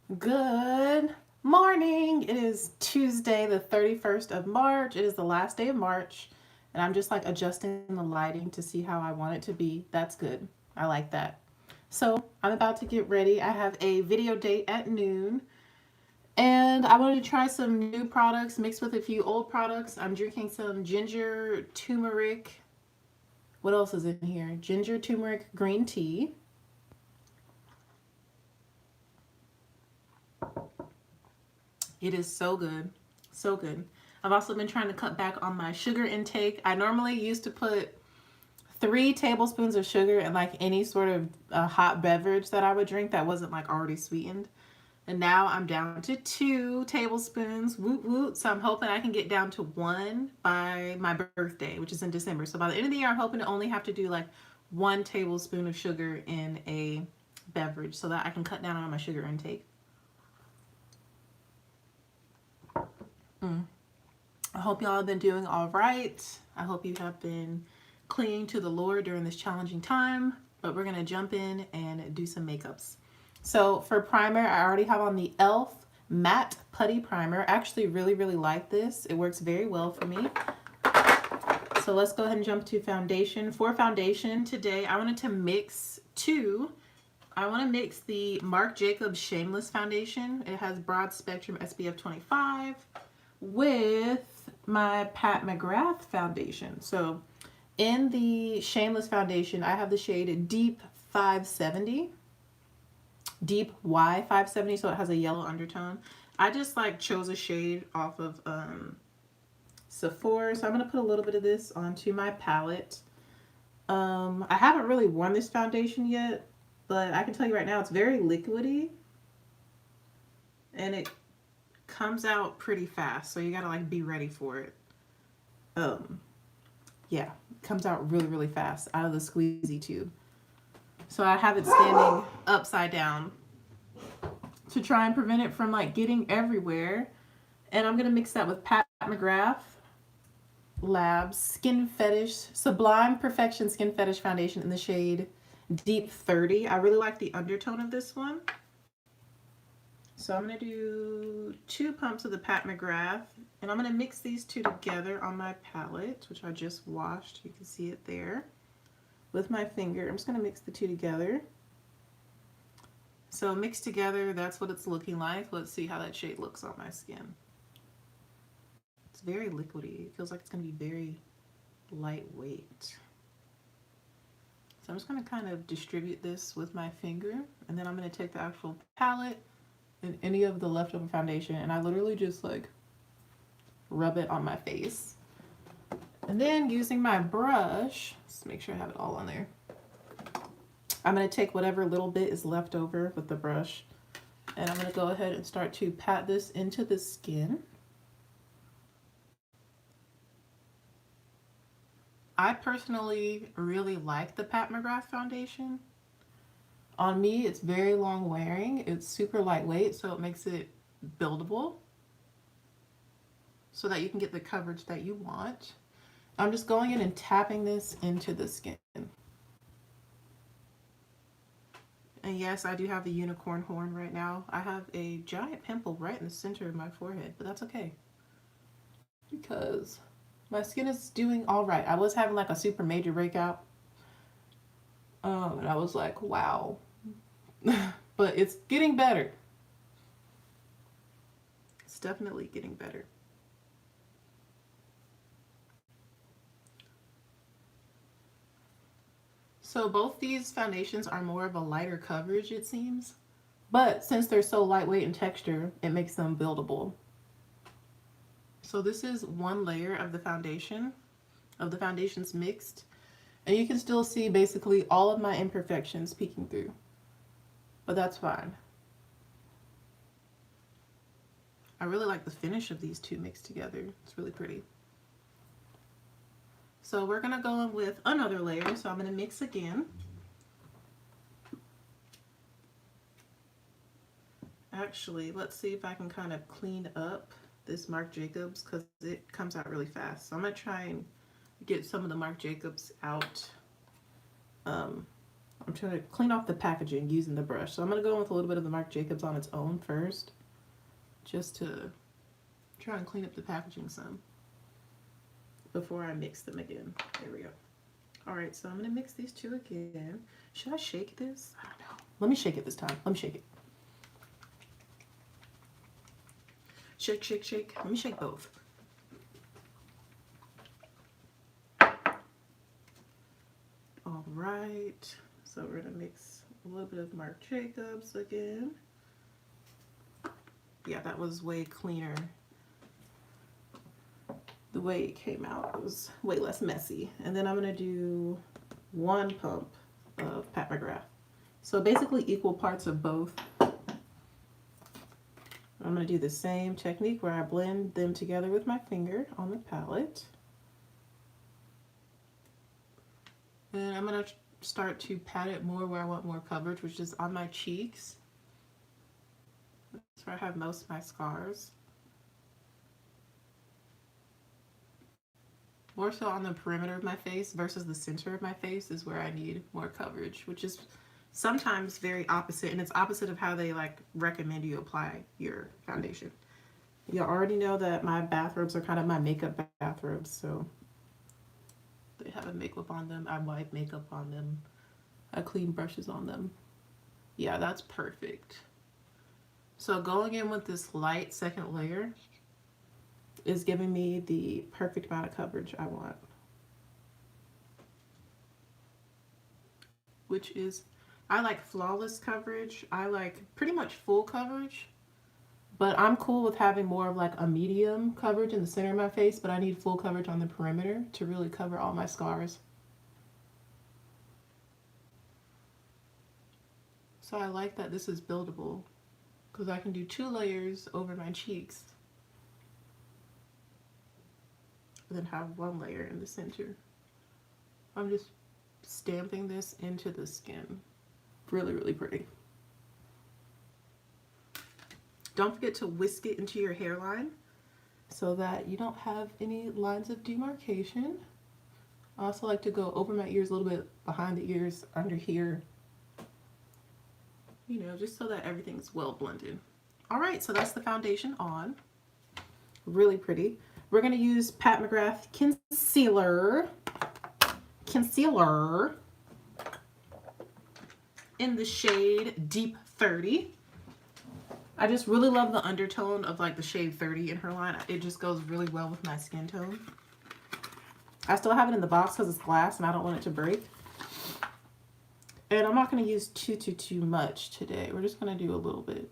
Good morning. It is Tuesday, the 31st of March. It is the last day of March, and I'm just like adjusting the lighting to see how I want it to be. That's good. I like that. So, I'm about to get ready. I have a video date at noon, and I wanted to try some new products mixed with a few old products. I'm drinking some ginger turmeric. What else is in here? Ginger turmeric green tea. It is so good. So good. I've also been trying to cut back on my sugar intake. I normally used to put 3 tablespoons of sugar in like any sort of hot beverage that I would drink that wasn't like already sweetened. And now I'm down to 2 tablespoons. Woot woot. So I'm hoping I can get down to 1 by my birthday, which is in December. So by the end of the year, I'm hoping to only have to do like 1 tablespoon of sugar in a beverage so that I can cut down on my sugar intake. I hope y'all have been doing all right. I hope you have been clinging to the Lord during this challenging time. But we're going to jump in and do some makeups. So for primer, I already have on the e.l.f. Matte Putty Primer. I actually really like this. It works very well for me. So let's go ahead and jump to foundation. For foundation today, I wanted to mix two. I want to mix the Marc Jacobs Shameless Foundation. It has broad spectrum SPF 25 with my Pat McGrath foundation. So in the Shameless foundation, I have the shade Deep 570. Deep Y 570, so it has a yellow undertone. I just like chose a shade off of Sephora, so I'm going to put a little bit of this onto my palette. I haven't really worn this foundation yet, but I can tell you right now it's very liquidy and it comes out pretty fast, so you gotta like be ready for it. Um, yeah, it comes out really fast out of the squeezy tube. So I have it standing upside down to try and prevent it from like getting everywhere. And I'm gonna mix that with Pat McGrath Labs Skin Fetish Sublime Perfection Skin Fetish Foundation in the shade Deep 30. I really like the undertone of this one. So I'm going to do 2 pumps of the Pat McGrath, and I'm going to mix these two together on my palette, which I just washed. You can see it there. With my finger, I'm just going to mix the two together. So mixed together, that's what it's looking like. Let's see how that shade looks on my skin. It's very liquidy. It feels like it's going to be very lightweight. So I'm just going to kind of distribute this with my finger, and then I'm going to take the actual palette and any of the leftover foundation, and I literally just like rub it on my face. And then using my brush, just make sure I have it all on there, I'm going to take whatever little bit is left over with the brush, and I'm going to go ahead and start to pat this into the skin. I personally really like the Pat McGrath foundation. On me, it's very long wearing. It's super lightweight, so it makes it buildable so that you can get the coverage that you want. I'm just going in and tapping this into the skin. And yes, I do have the unicorn horn right now. I have a giant pimple right in the center of my forehead, but that's okay because my skin is doing all right. I was having like a super major breakout, and I was like, wow. But it's getting better. It's definitely getting better. So both these foundations are more of a lighter coverage, it seems. But since they're so lightweight in texture, it makes them buildable. So this is one layer of the foundations mixed. And you can still see basically all of my imperfections peeking through. But that's fine. I really like the finish of these two mixed together. It's really pretty. So we're going to go in with another layer. So I'm going to mix again. Actually, let's see if I can kind of clean up this Marc Jacobs because it comes out really fast. So I'm going to try and get some of the Marc Jacobs out I'm trying to clean off the packaging using the brush. So I'm going to go in with a little bit of the Marc Jacobs on its own first, just to try and clean up the packaging some before I mix them again. There we go. All right, so I'm going to mix these two again. Should I shake this? I don't know. Let me shake it this time. Let me shake it. Shake, shake, shake. Let me shake both. All right, so we're gonna mix a little bit of Marc Jacobs again. Yeah, that was way cleaner. The way it came out was way less messy. And then I'm gonna do 1 pump of Pat McGrath. So basically equal parts of both. I'm gonna do the same technique where I blend them together with my finger on the palette. And I'm going to start to pat it more where I want more coverage, which is on my cheeks. That's where I have most of my scars. More so on the perimeter of my face versus the center of my face is where I need more coverage, which is sometimes very opposite, and it's opposite of how they like recommend you apply your foundation. You already know that my bathrobes are kind of my makeup bathrobes, so they have a makeup on them. I wipe makeup on them. I clean brushes on them. Yeah, that's perfect. So going in with this light second layer is giving me the perfect amount of coverage I want. Which is, I like flawless coverage. I like pretty much full coverage. But I'm cool with having more of like a medium coverage in the center of my face, but I need full coverage on the perimeter to really cover all my scars. So I like that this is buildable because I can do 2 layers over my cheeks and then have 1 layer in the center. I'm just stamping this into the skin. Really, really pretty. Don't forget to whisk it into your hairline so that you don't have any lines of demarcation. I also like to go over my ears a little bit, behind the ears, under here, you know, just so that everything's well blended. All right, so that's the foundation on. Really pretty. We're gonna use Pat McGrath concealer in the shade Deep 30. I just really love the undertone of like the shade 30 in her line. It just goes really well with my skin tone. I still have it in the box because it's glass and I don't want it to break. And I'm not going to use too much today. We're just going to do a little bit.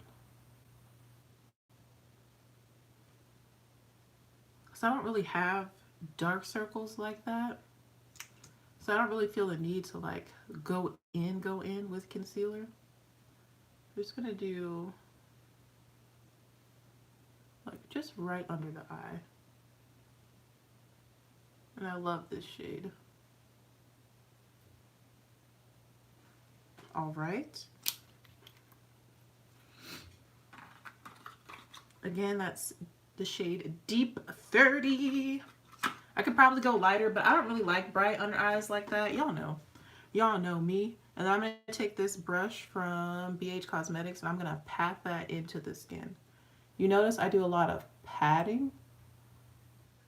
So I don't really have dark circles like that. So I don't really feel the need to like go in with concealer. I'm just going to do like just right under the eye. And I love this shade. All right. Again, that's the shade Deep 30. I could probably go lighter, but I don't really like bright under eyes like that. Y'all know. Y'all know me. And I'm going to take this brush from BH Cosmetics and I'm going to pat that into the skin. You notice I do a lot of patting.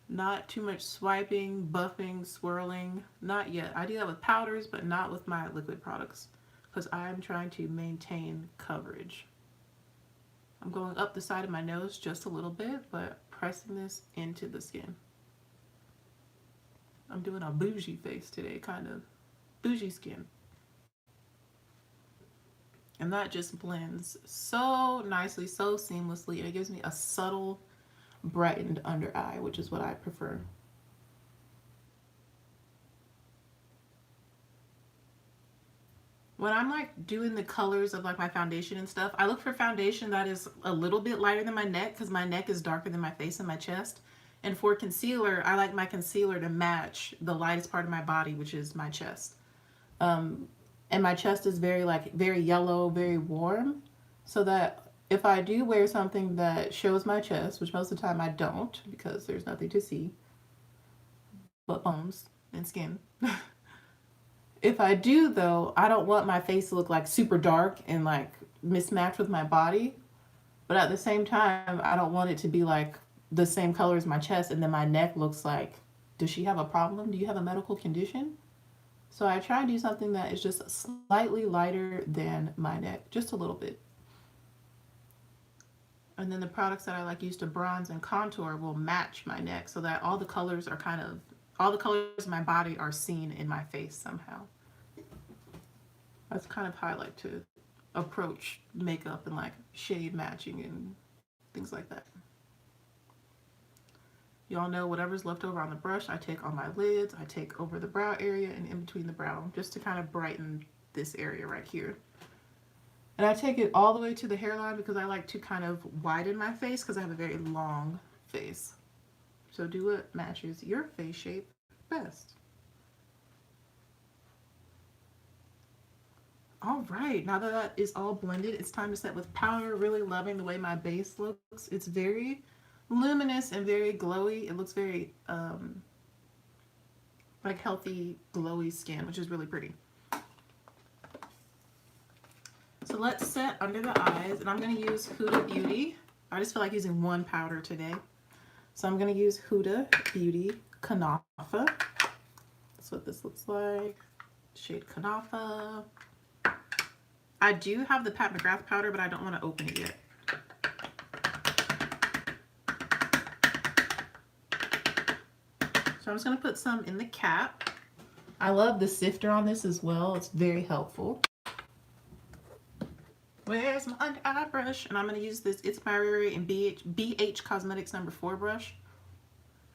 Not too much swiping, buffing, swirling. Not yet. I do that with powders, but not with my liquid products because I'm trying to maintain coverage. I'm going up the side of my nose just a little bit, but pressing this into the skin. I'm doing a bougie face today, kind of. Bougie skin. And that just blends so nicely, so seamlessly, and it gives me a subtle, brightened under eye, which is what I prefer. When I'm like doing the colors of like my foundation and stuff, I look for foundation that is a little bit lighter than my neck because my neck is darker than my face and my chest. And for concealer, I like my concealer to match the lightest part of my body, which is my chest. And my chest is very yellow, very warm, so that if I do wear something that shows my chest, which most of the time I don't because there's nothing to see but bones and skin, If I do though, I don't want my face to look like super dark and like mismatched with my body. But at the same time, I don't want it to be like the same color as my chest and then my neck looks like, does she have a problem? Do you have a medical condition? So I try and do something that is just slightly lighter than my neck, just a little bit. And then the products that I like use to bronze and contour will match my neck so that all the colors are kind of, all the colors of my body are seen in my face somehow. That's kind of how I like to approach makeup and like shade matching and things like that. Y'all know whatever's left over on the brush, I take on my lids, I take over the brow area and in between the brow just to kind of brighten this area right here. And I take it all the way to the hairline because I like to kind of widen my face because I have a very long face. So do what matches your face shape best. All right, now that that is all blended, it's time to set with powder. Really loving the way my base looks. It's very luminous and very glowy. It looks very like healthy, glowy skin, which is really pretty. So let's set under the eyes, and I'm going to use Huda Beauty. I just feel like using one powder today. So I'm going to use Huda Beauty Kanafa. That's what this looks like. Shade Kanafa. I do have the Pat McGrath powder, but I don't want to open it yet. So I'm just going to put some in the cap. I love the sifter on this as well. It's very helpful. Where's my under eye brush? And I'm going to use this It's My Riri and BH Cosmetics number 4 brush.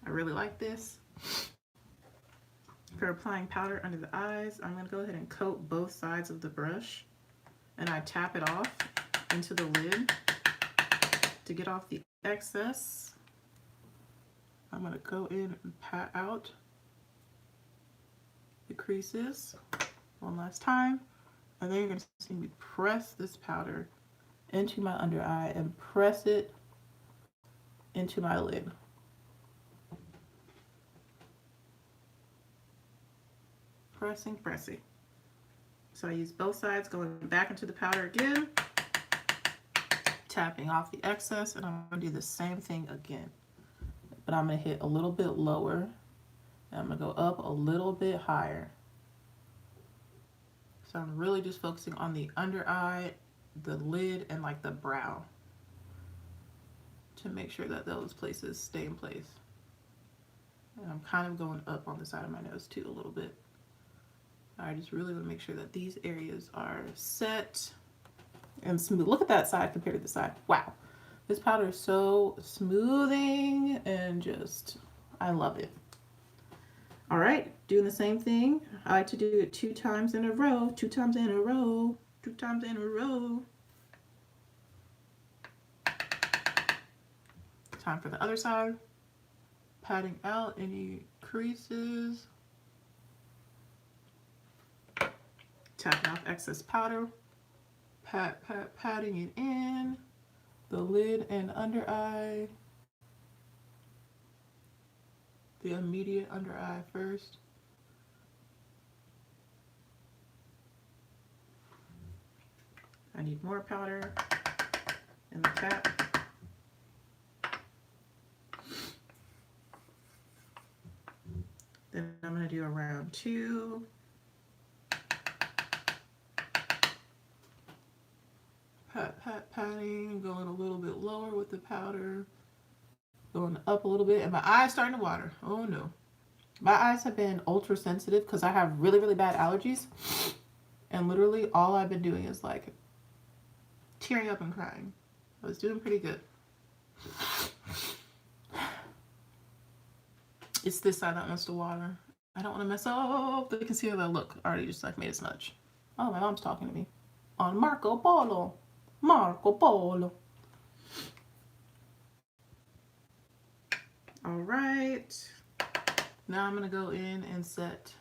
I really like this. For applying powder under the eyes, I'm going to go ahead and coat both sides of the brush. And I tap it off into the lid to get off the excess. I'm going to go in and pat out the creases one last time. And then you're going to see me press this powder into my under eye and press it into my lid. Pressing, pressing. So I use both sides, going back into the powder again, tapping off the excess, and I'm going to do the same thing again. But I'm going to hit a little bit lower, and I'm going to go up a little bit higher. So I'm really just focusing on the under eye, the lid, and like the brow to make sure that those places stay in place. And I'm kind of going up on the side of my nose too a little bit. I just really want to make sure that these areas are set and smooth. Look at that side compared to the side. Wow. This powder is so smoothing and just, I love it. All right, doing the same thing. I like to do it 2 times in a row, 2 times in a row, 2 times in a row. Time for the other side. Patting out any creases. Tapping off excess powder. Patting it in. The lid and under eye. The immediate under eye first. I need more powder in the cap. Then I'm going to do a round 2. Patting, going a little bit lower with the powder. Going up a little bit, and my eyes starting to water. Oh no. My eyes have been ultra sensitive because I have really, really bad allergies. And literally all I've been doing is like tearing up and crying. I was doing pretty good. It's this side that wants to water. I don't want to mess up the concealer. Look, I already just like made a smudge. Oh, my mom's talking to me. On Marco Polo. Marco Polo. All right. Now I'm going to go in and set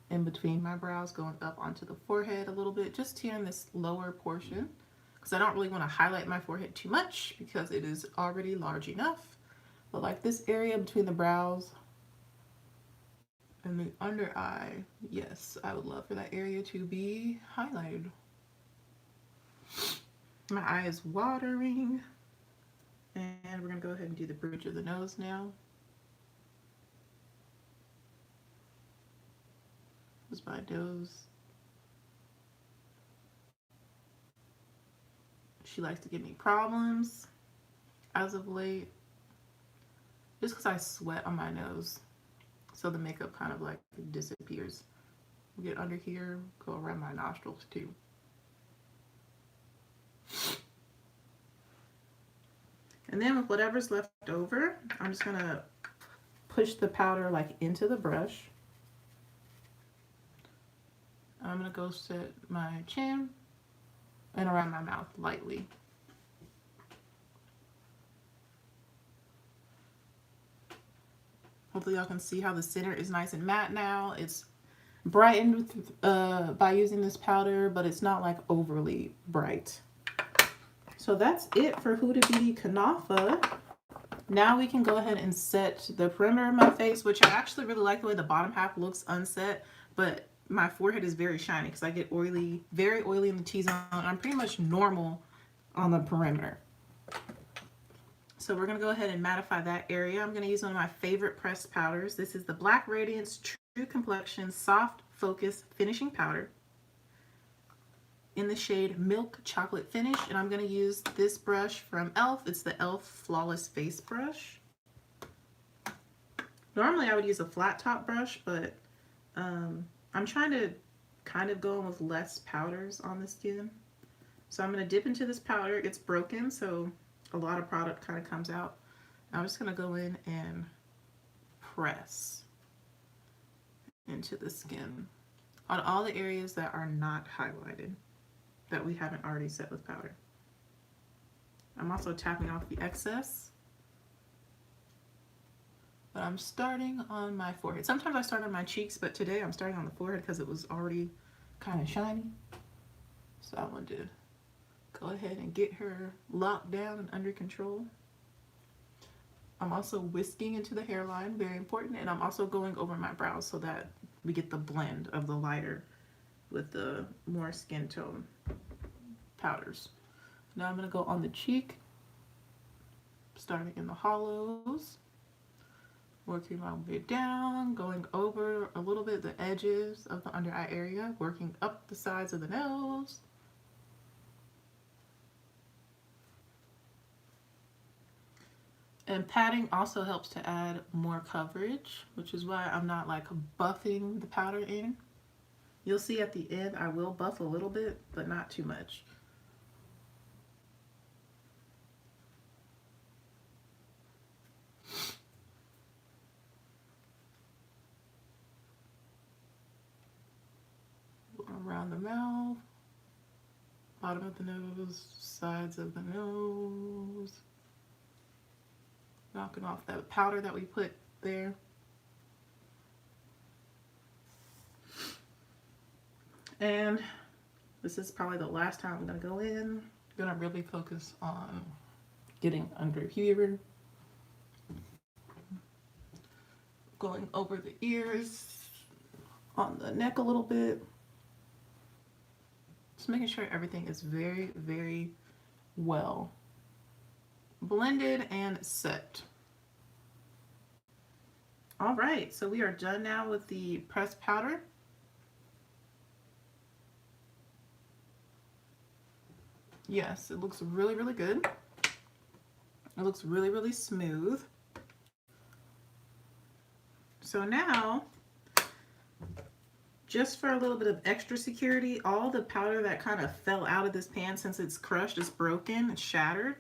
in between my brows, going up onto the forehead a little bit, just here in this lower portion, because I don't really want to highlight my forehead too much because it is already large enough. But like this area between the brows And the under eye, yes, I would love for that area to be highlighted. My eye is watering. And we're going to go ahead and do the bridge of the nose now. This is my nose. She likes to give me problems as of late. Just because I sweat on my nose. So the makeup kind of like disappears. Get under here, go around my nostrils too. And then with whatever's left over, I'm just gonna push the powder like into the brush. I'm gonna go set my chin and around my mouth lightly. Hopefully y'all can see how the center is nice and matte now. It's brightened by using this powder, but it's not like overly bright. So that's it for Huda Beauty Kunafa. Now we can go ahead and set the perimeter of my face, which I actually really like the way the bottom half looks unset, but my forehead is very shiny because I get oily, very oily in the T-zone. I'm pretty much normal on the perimeter. So we're going to go ahead and mattify that area. I'm going to use one of my favorite pressed powders. This is the Black Radiance True Complexion Soft Focus Finishing Powder in the shade Milk Chocolate Finish. And I'm going to use this brush from e.l.f. It's the e.l.f. Flawless Face Brush. Normally I would use a flat top brush, but I'm trying to kind of go in with less powders on the skin. So I'm going to dip into this powder. It's broken, so a lot of product kind of comes out. I'm just going to go in and press into the skin on all the areas that are not highlighted, that we haven't already set with powder. I'm also tapping off the excess, but I'm starting on my forehead. Sometimes I start on my cheeks, but today I'm starting on the forehead because it was already kind of shiny. So I wanted to go ahead and get her locked down and under control. I'm also whisking into the hairline, very important, and I'm also going over my brows so that we get the blend of the lighter with the more skin tone powders. Now I'm going to go on the cheek, starting in the hollows, working my way down, going over a little bit the edges of the under eye area, working up the sides of the nose. And patting also helps to add more coverage, which is why I'm not like buffing the powder in. You'll see at the end I will buff a little bit, but not too much. Around the mouth, bottom of the nose, sides of the nose. Knocking off that powder that we put there. And this is probably the last time I'm going to go in. I'm going to really focus on getting under here. Going over the ears, on the neck a little bit. Just making sure everything is very, very well blended and set. All right, so we are done now with the pressed powder. Yes, it looks really, really good. It looks really, really smooth. So now, just for a little bit of extra security, all the powder that kind of fell out of this pan, since it's crushed, it's broken, it's shattered,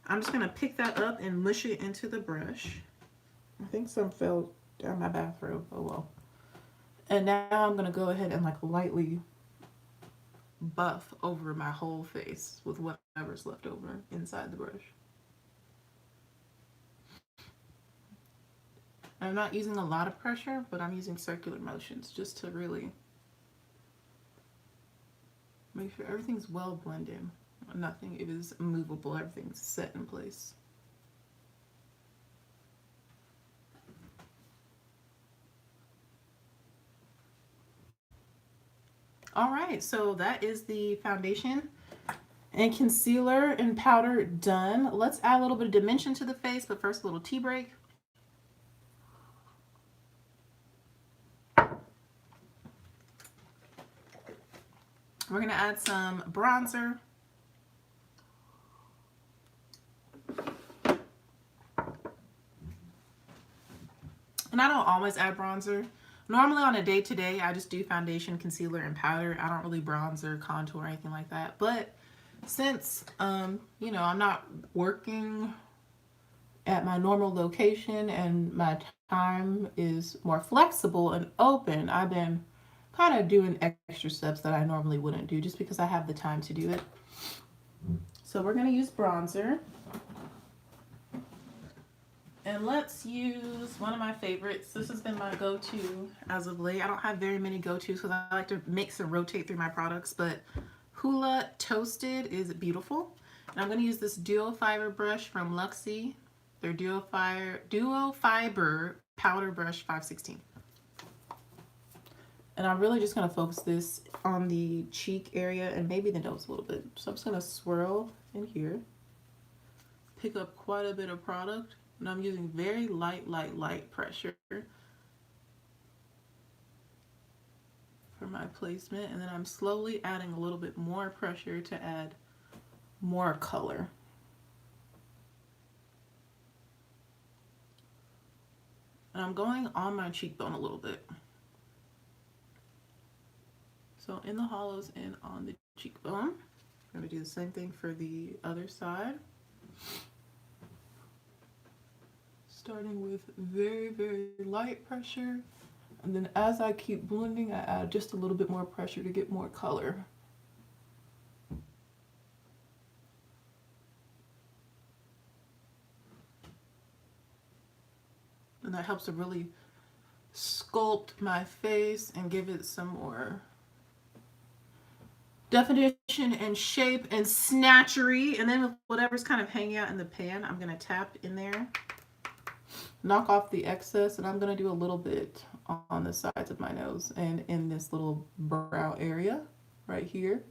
I'm just going to pick that up and mush it into the brush. I think some fell down my bathrobe. Oh well. And now I'm going to go ahead and like lightly buff over my whole face with whatever's left over inside the brush. I'm not using a lot of pressure, but I'm using circular motions just to really make sure everything's well blended. Nothing is movable, everything's set in place. All right, so that is the foundation and concealer and powder done. Let's add a little bit of dimension to the face, but first a little tea break. We're gonna add some bronzer. And I don't always add bronzer. Normally on a day-to-day, I just do foundation, concealer, and powder. I don't really bronze or contour or anything like that. But since, you know, I'm not working at my normal location and my time is more flexible and open, I've been kind of doing extra steps that I normally wouldn't do just because I have the time to do it. So we're going to use bronzer. And let's use one of my favorites. This has been my go-to as of late. I don't have very many go-tos because I like to mix and rotate through my products, but Hoola Toasted is beautiful. And I'm going to use this Duo Fiber brush from Luxie. Their Duo Fiber Powder Brush 516. And I'm really just going to focus this on the cheek area and maybe the nose a little bit. So I'm just going to swirl in here. Pick up quite a bit of product. And I'm using very light pressure for my placement. And then I'm slowly adding a little bit more pressure to add more color. And I'm going on my cheekbone a little bit. So in the hollows and on the cheekbone. I'm going to do the same thing for the other side. Starting with very light pressure, and then as I keep blending, I add just a little bit more pressure to get more color. And that helps to really sculpt my face and give it some more definition and shape and snatchery. And then with whatever's kind of hanging out in the pan, I'm going to tap in there. Knock off the excess, and I'm going to do a little bit on the sides of my nose and in this little brow area right here.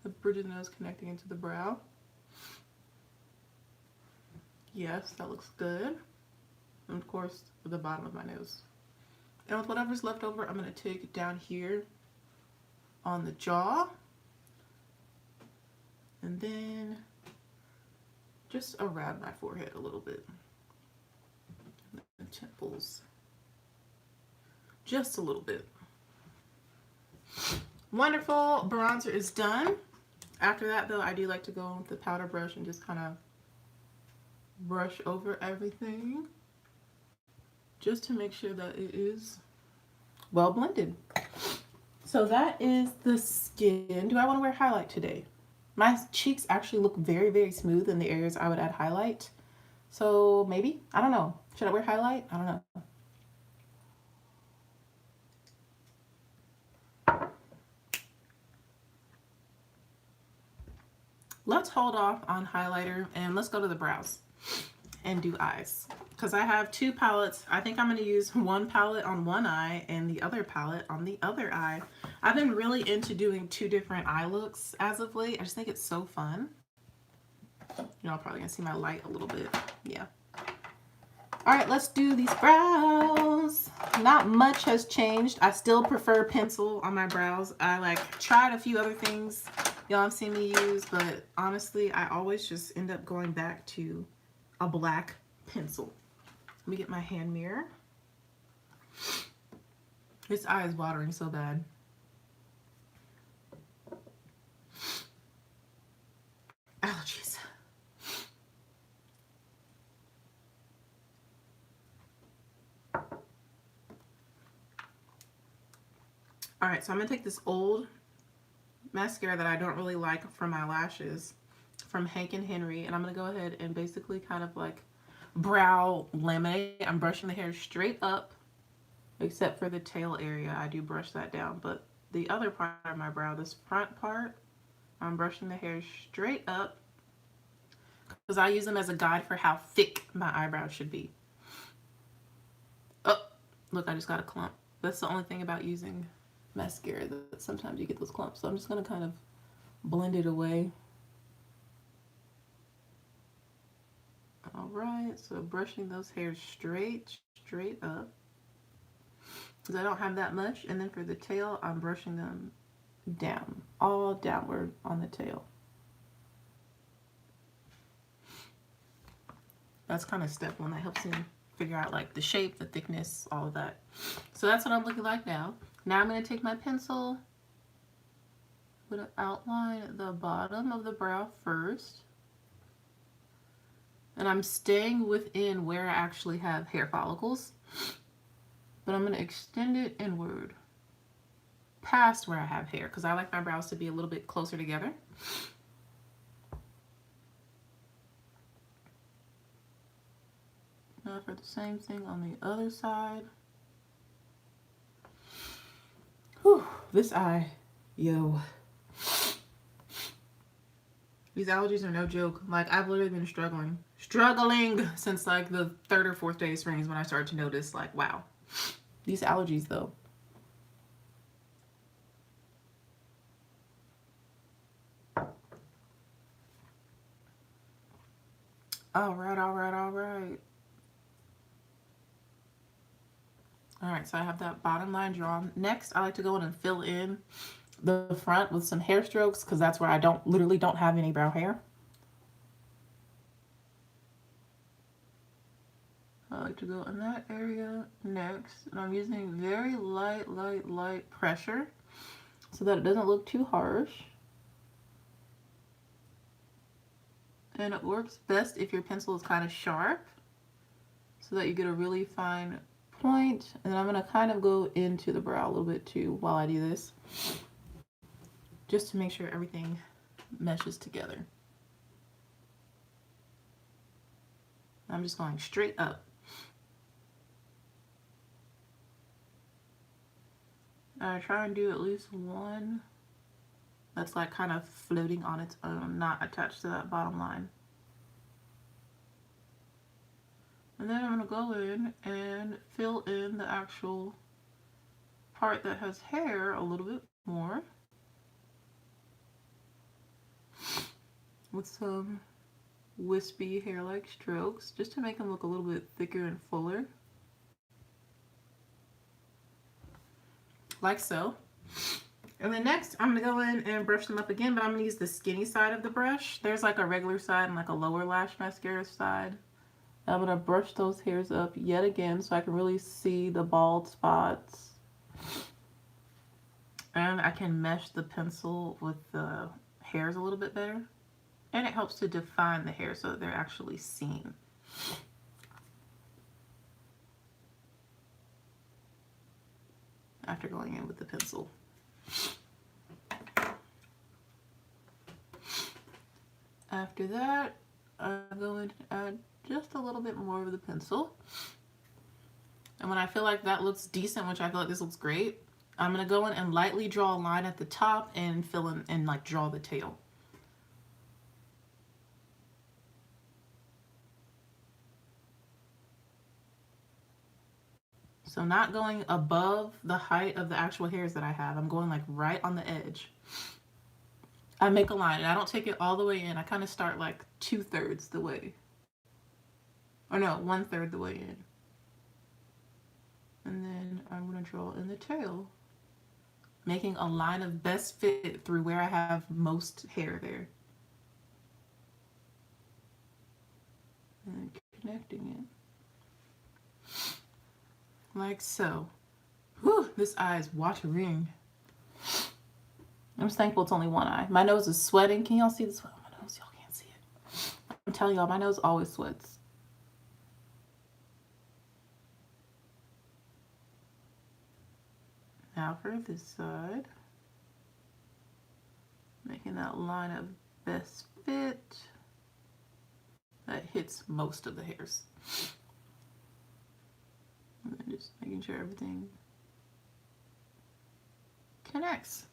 The bridge of the nose connecting into the brow. Yes, that looks good. And of course, the bottom of my nose. And with whatever's left over, I'm going to take it down here on the jaw. And then just around my forehead a little bit. Temples just a little bit. Wonderful. Bronzer is done. After that though, I do like to go with the powder brush and just kind of brush over everything just to make sure that it is well blended. So that is the skin. Do I want to wear highlight today? My cheeks actually look very smooth in the areas I would add highlight. So maybe, I don't know. Should I wear highlight? I don't know. Let's hold off on highlighter and let's go to the brows and do eyes. Because I have two palettes. I think I'm going to use one palette on one eye and the other palette on the other eye. I've been really into doing two different eye looks as of late. I just think it's so fun. Y'all probably going to see my light a little bit. Yeah. All right, let's do these brows. Not much has changed. I still prefer pencil on my brows. I tried a few other things y'all have seen me use, but honestly, I always just end up going back to a black pencil. Let me get my hand mirror. This eye is watering so bad. Allergies. All right, so I'm gonna take this old mascara that I don't really like for my lashes from Hank and Henry, and I'm gonna go ahead and basically kind of like brow laminate. I'm brushing the hair straight up, except for the tail area. I do brush that down, but the other part of my brow, this front part, I'm brushing the hair straight up because I use them as a guide for how thick my eyebrows should be. Oh, look, I just got a clump. That's the only thing about using mascara that sometimes you get those clumps. So I'm just going to kind of blend it away. All right, so brushing those hairs straight up, because I don't have that much. And then for the tail, I'm brushing them down, all downward on the tail. That's kind of step one. That helps me figure out like the shape, the thickness, all of that. So that's what I'm looking like now. Now I'm going to take my pencil, I'm going to outline the bottom of the brow first. And I'm staying within where I actually have hair follicles, but I'm going to extend it inward past where I have hair, because I like my brows to be a little bit closer together. Now for the same thing on the other side. Whew, this eye, yo. These allergies are no joke. Like, I've literally been struggling since like the 3rd or 4th day of spring is when I started to notice, like, wow. These allergies, though. All right. All right, so I have that bottom line drawn. Next, I like to go in and fill in the front with some hair strokes, because that's where I literally don't have any brow hair. I like to go in that area next, and I'm using very light pressure so that it doesn't look too harsh. And it works best if your pencil is kind of sharp so that you get a really fine point. And then I'm going to kind of go into the brow a little bit too while I do this, just to make sure everything meshes together. I'm just going straight up. I try and do at least one that's like kind of floating on its own, not attached to that bottom line. And then I'm going to go in and fill in the actual part that has hair a little bit more with some wispy hair-like strokes, just to make them look a little bit thicker and fuller. Like so. And then next, I'm going to go in and brush them up again, but I'm going to use the skinny side of the brush. There's like a regular side and like a lower lash mascara side. I'm going to brush those hairs up yet again so I can really see the bald spots. And I can mesh the pencil with the hairs a little bit better. And it helps to define the hair so that they're actually seen. After going in with the pencil. After that, I'm going to add just a little bit more of the pencil. And when I feel like that looks decent, which I feel like this looks great, I'm going to go in and lightly draw a line at the top and fill in and like draw the tail. So not going above the height of the actual hairs that I have. I'm going like right on the edge. I make a line and I don't take it all the way in. I kind of start like 2/3 the way. Or no, 1/3 the way in. And then I'm going to draw in the tail, making a line of best fit through where I have most hair there. And connecting it. Like so. Whew, this eye is watering. I'm just thankful it's only one eye. My nose is sweating. Can y'all see the sweat on my nose? Y'all can't see it. I'm telling y'all, my nose always sweats. Now for this side. Making that line of best fit. That hits most of the hairs. And then just making sure everything connects.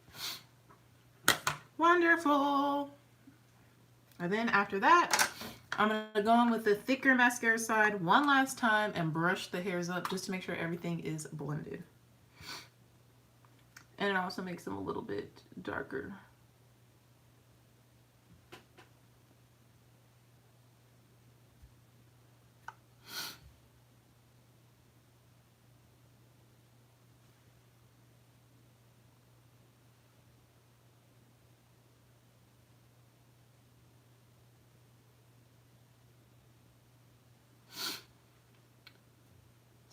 Wonderful. And then after that, I'm going to go in with the thicker mascara side one last time and brush the hairs up just to make sure everything is blended. And it also makes them a little bit darker.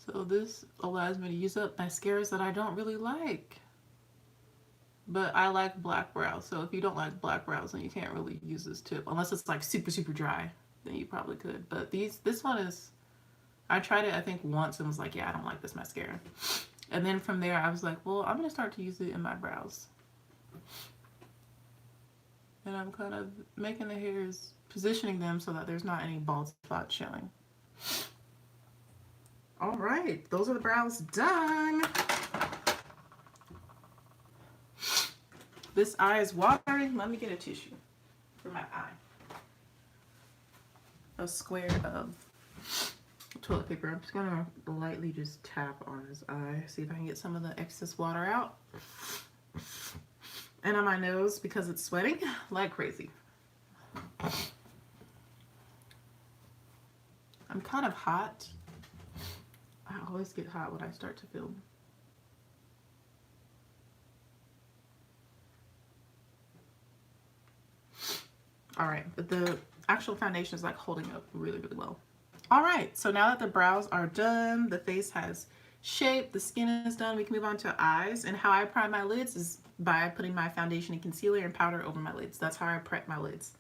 So this allows me to use up mascaras that I don't really like. But I like black brows, so if you don't like black brows, then you can't really use this tip. Unless it's like super, super dry, then you probably could. But this one is, I tried it I think once and was like, yeah, I don't like this mascara. And then from there I was like, well, I'm going to start to use it in my brows. And I'm kind of making the hairs, positioning them so that there's not any bald spots showing. All right, those are the brows done. This eye is watering. Let me get a tissue for my eye. A square of toilet paper. I'm just gonna lightly just tap on his eye, see if I can get some of the excess water out. And on my nose because it's sweating like crazy. I'm kind of hot. I always get hot when I start to film. All right, but the actual foundation is like holding up really, really well. All right, so now that the brows are done, the face has shape, the skin is done, we can move on to eyes. And how I prime my lids is by putting my foundation and concealer and powder over my lids. That's how I prep my lids.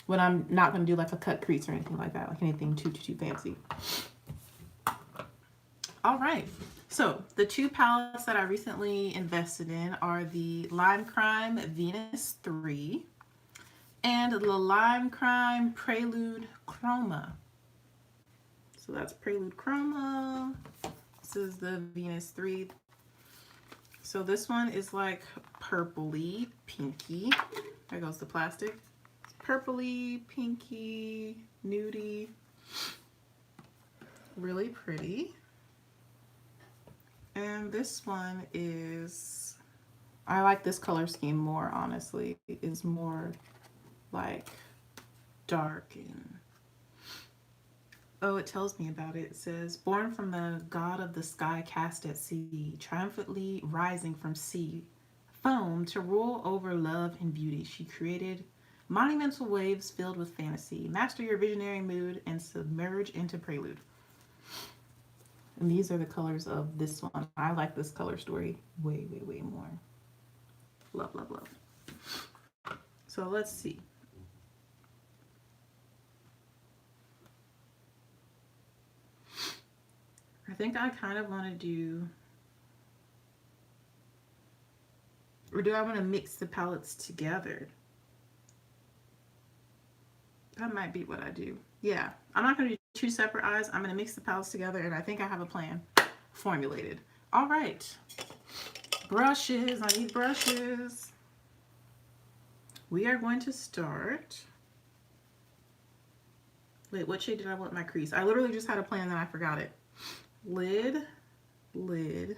When I'm not gonna do like a cut crease or anything like that, like anything too fancy. All right, so the two palettes that I recently invested in are the Lime Crime Venus 3 and the Lime Crime Prelude Chroma. So that's Prelude Chroma. This is the Venus 3. So this one is like purpley, pinky. There goes the plastic. It's purpley, pinky, nudie. Really pretty. And this one is, I like this color scheme more, honestly. It is more like dark and, oh, it tells me about it. It says, born from the god of the sky cast at sea, triumphantly rising from sea foam to rule over love and beauty, she created monumental waves filled with fantasy. Master your visionary mood and submerge into prelude. And these are the colors of this one. I like this color story way, way, way more. Love, love, love. So let's see. I think I kind of want to do, or do I want to mix the palettes together? That might be what I do. Yeah, I'm not going to do two separate eyes. I'm going to mix the palettes together, and I think I have a plan formulated. All right, brushes. I need brushes. We are going to start. Wait, what shade did I want my crease? I literally just had a plan and then I forgot it. Lid, lid.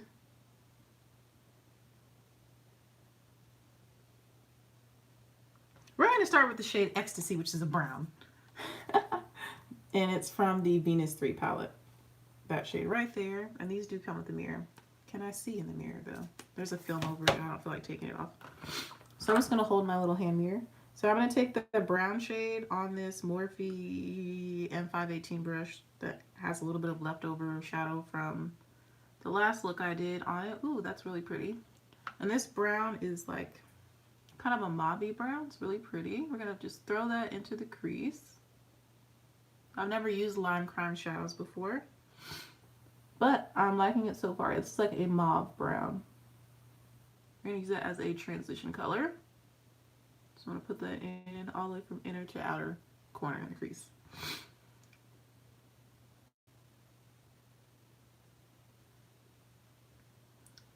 We're going to start with the shade Ecstasy, which is a brown. And it's from the Venus 3 palette. That shade right there. And these do come with the mirror. Can I see in the mirror though? There's a film over it. I don't feel like taking it off. So I'm just going to hold my little hand mirror. So I'm going to take the brown shade on this Morphe M518 brush that has a little bit of leftover shadow from the last look I did on it. Ooh, that's really pretty. And this brown is like kind of a mauve brown. It's really pretty. We're going to just throw that into the crease. I've never used Lime Crime shadows before, but I'm liking it so far. It's like a mauve brown. We're going to use it as a transition color. So I'm going to put that in all the way from inner to outer corner in the crease.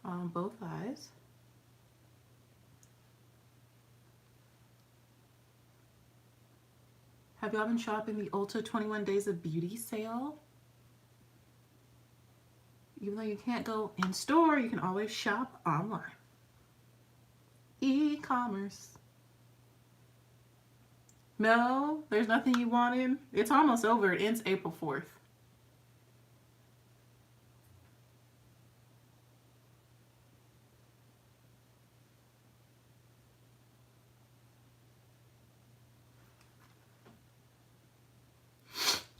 On both eyes. Have y'all been shopping the Ulta 21 Days of Beauty sale? Even though you can't go in store, you can always shop online. E-commerce. No, there's nothing you wanted. It's almost over. It ends April 4th.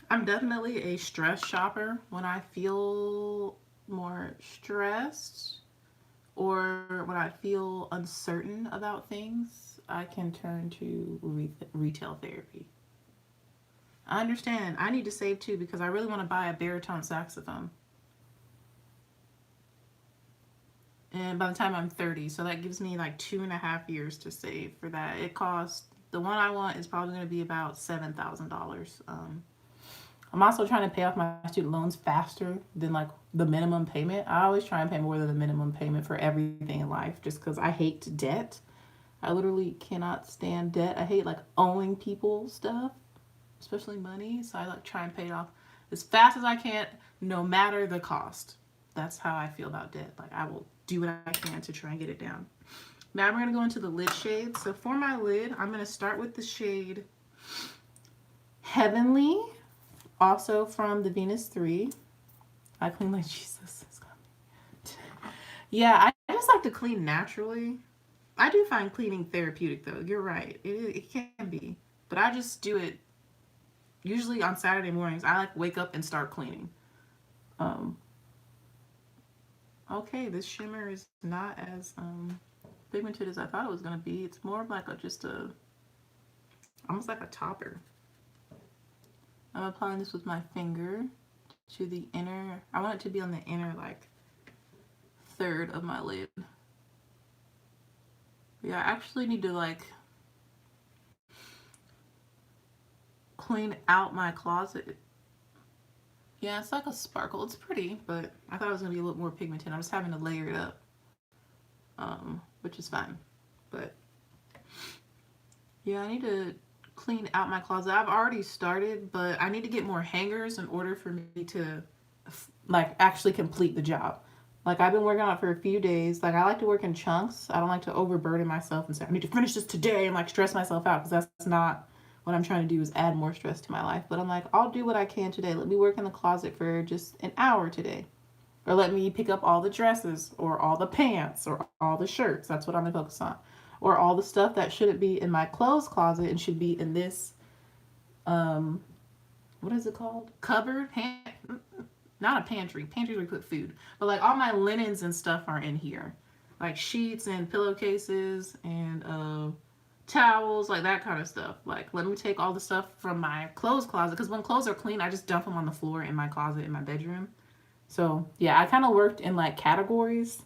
I'm definitely a stress shopper. When I feel more stressed or when I feel uncertain about things, I can turn to retail therapy. I understand. I need to save too because I really want to buy a baritone saxophone. And by the time I'm 30, so that gives me like 2.5 years to save for that. It costs, the one I want is probably going to be about $7,000. I'm also trying to pay off my student loans faster than like the minimum payment. I always try and pay more than the minimum payment for everything in life just because I hate debt. I literally cannot stand debt. I hate like owing people stuff, especially money. So I like try and pay it off as fast as I can, no matter the cost. That's how I feel about debt. Like I will do what I can to try and get it down. Now we're gonna go into the lid shades. So for my lid, I'm gonna start with the shade Heavenly, also from the Venus 3. I clean like Jesus. Yeah, I just like to clean naturally. I do find cleaning therapeutic though. You're right. It can be. But I just do it usually on Saturday mornings. I like wake up and start cleaning. Um, okay, this shimmer is not as pigmented as I thought it was going to be. It's more of like just a, almost like a topper. I'm applying this with my finger to the inner, I want it to be on the inner like third of my lid. Yeah, I actually need to like clean out my closet. Yeah, it's like a sparkle. It's pretty, but I thought it was going to be a little more pigmented. I'm just having to layer it up, which is fine. But yeah, I need to clean out my closet. I've already started, but I need to get more hangers in order for me to like actually complete the job. Like I've been working on it for a few days. Like I like to work in chunks. I don't like to overburden myself and say I need to finish this today and like stress myself out because that's not what I'm trying to do is add more stress to my life. But I'm like, I'll do what I can today. Let me work in the closet for just an hour today. Or let me pick up all the dresses or all the pants or all the shirts. That's what I'm going to focus on. Or all the stuff that shouldn't be in my clothes closet and should be in this, what is it called? Cupboard? Not a pantry. Pantry where we put food. But like all my linens and stuff are in here. Like sheets and pillowcases and towels, like that kind of stuff. Like let me take all the stuff from my clothes closet because when clothes are clean, I just dump them on the floor in my closet in my bedroom. So yeah, I kind of worked in like categories.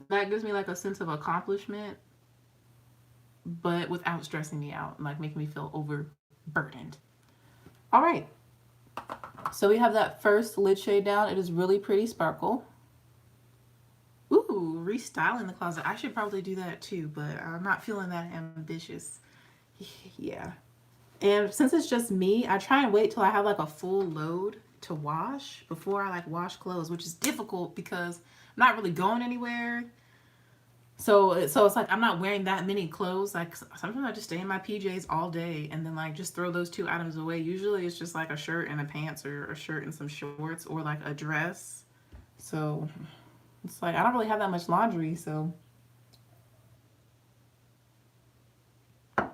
That gives me like a sense of accomplishment, but without stressing me out and like making me feel overburdened. All right. So we have that first lid shade down. It is really pretty sparkle. Ooh, restyling the closet. I should probably do that too, but I'm not feeling that ambitious. Yeah. And since it's just me, I try and wait till I have like a full load to wash before I like wash clothes, which is difficult because I'm not really going anywhere. So it's like I'm not wearing that many clothes. Like sometimes I just stay in my PJs all day and then like just throw those two items away. Usually it's just like a shirt and a pants or a shirt and some shorts or like a dress. So it's like I don't really have that much laundry, so all